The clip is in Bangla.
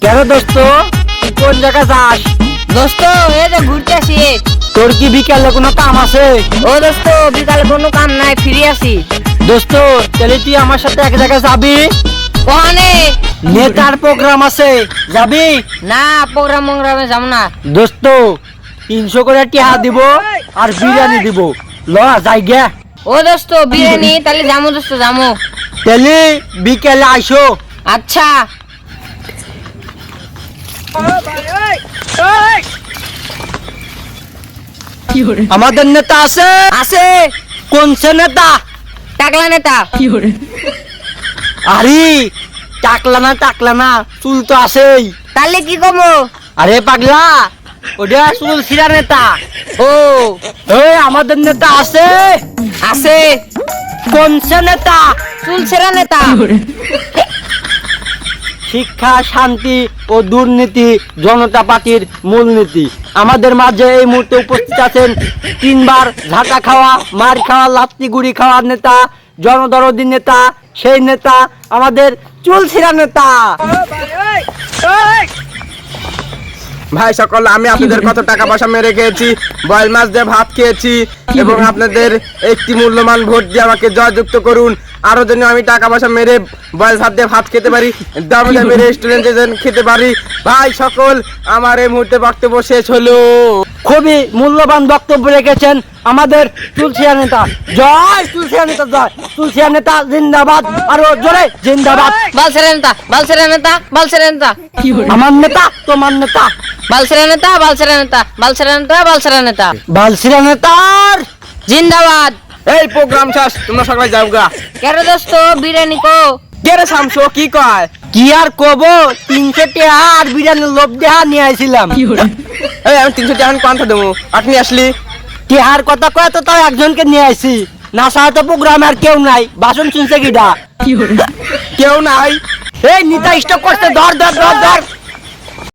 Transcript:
কেন দোস্ত তুই কোন জায়গা যাস? দোস্ত এই যে ঘুরতে আসি। তোর কি বিকালে কোনো কাম আছে? ও দোস্ত বিকালে কোনো কাম নাই, ফ্রি আছি। দোস্ত তাহলে তুই আমার সাথে এক জায়গায় যাবি? ওখানে নেতার প্রোগ্রাম আছে, যাবি? না, প্রোগ্রামে যাবো না। দোস্ত 300 করে টিহা দিব আর বিরিয়ানি দিব, ল যাই গে। ও দোস্ত বিরিয়ানি, তাহলে যাবো দোস্ত, যাবো। তাহলে বিকেলে আইসো। আচ্ছা। আমাদের নেতা আছে? আছে। কোন সে নেতা? টাকলা নেতা। আরে টাকলা না চুল তো আছেই। তাহলে কি কমো? আরে পাগলা, ওটা চুল ছিঁড়া নেতা। ও এই আমাদের নেতা আছে? আছে। কোন সে নেতা? চুল ছেঁড়া নেতা। শিক্ষা, শান্তি ও দুর্নীতি জনতা পার্টির মূলনীতি। আমাদের মাঝে এই মুহূর্তে উপস্থিত আছেন 3 বার ঝাঁটা খাওয়া, মার খাওয়া, লাত্তি গুড়ি খাওয়ার নেতা, জনদরদি নেতা, সেই নেতা আমাদের চুল ছিঁড়া নেতা। ভাই সকল, আমি আপনাদের কত টাকা পয়সা মেরে খেয়েছি, বয়েল মাছ দিয়ে ভাত খেয়েছি, এবং আপনাদের একটি মূল্যবান ভোট দিয়ে আমাকে জয়যুক্ত করুন। আরো যেন আমি টাকা পয়সা মেরে বয়েল ভাত দিয়ে ভাত খেতে পারি, দামি দামি রেস্টুরেন্টে যেন খেতে পারি। ভাই সকল, আমার এই মুহূর্তে বক্তব্য শেষ হলো। খুবই মূল্যবান বক্তব্য রেখেছেন আমাদের তুলসিয়া নেতা। জয় তুলসিয়া নেতা, জয় তুলসিয়া নেতা, জিন্দাবাদ, আরো জোরে জিন্দাবাদ। বালছেরা নেতা, বালছেরা নেতা, বালছেরা নেতা। আমার নেতা তোমার নেতা, বালছেরা নেতা, বালছেরা নেতা, বালছেরা নেতা, বালছেরা নেতা। বালসিরা নেতার জিন্দাবাদ। এই প্রোগ্রাম শেষ, তোমরা সবাই যাও গা। কেন দোস্ত বিরিয়ানি কো? কে রে শামসু, কি কয়? কি আর কব, 300 টাকা আর বিরিয়ানির লোভ দেহা নিয়ে আইছিলাম। এই আমি 300 টাকা কোনটা দেবো, আপনি আসলি? টিহার কথা কয় তো তাও একজনকে নিয়ে আইছি, না সাথে প্রোগ্রামে আর কেউ নাই। বাসন শুনছে কিডা? কেউ নাই। এই নিতা স্টক করতে, ধর ধর ধর ধর।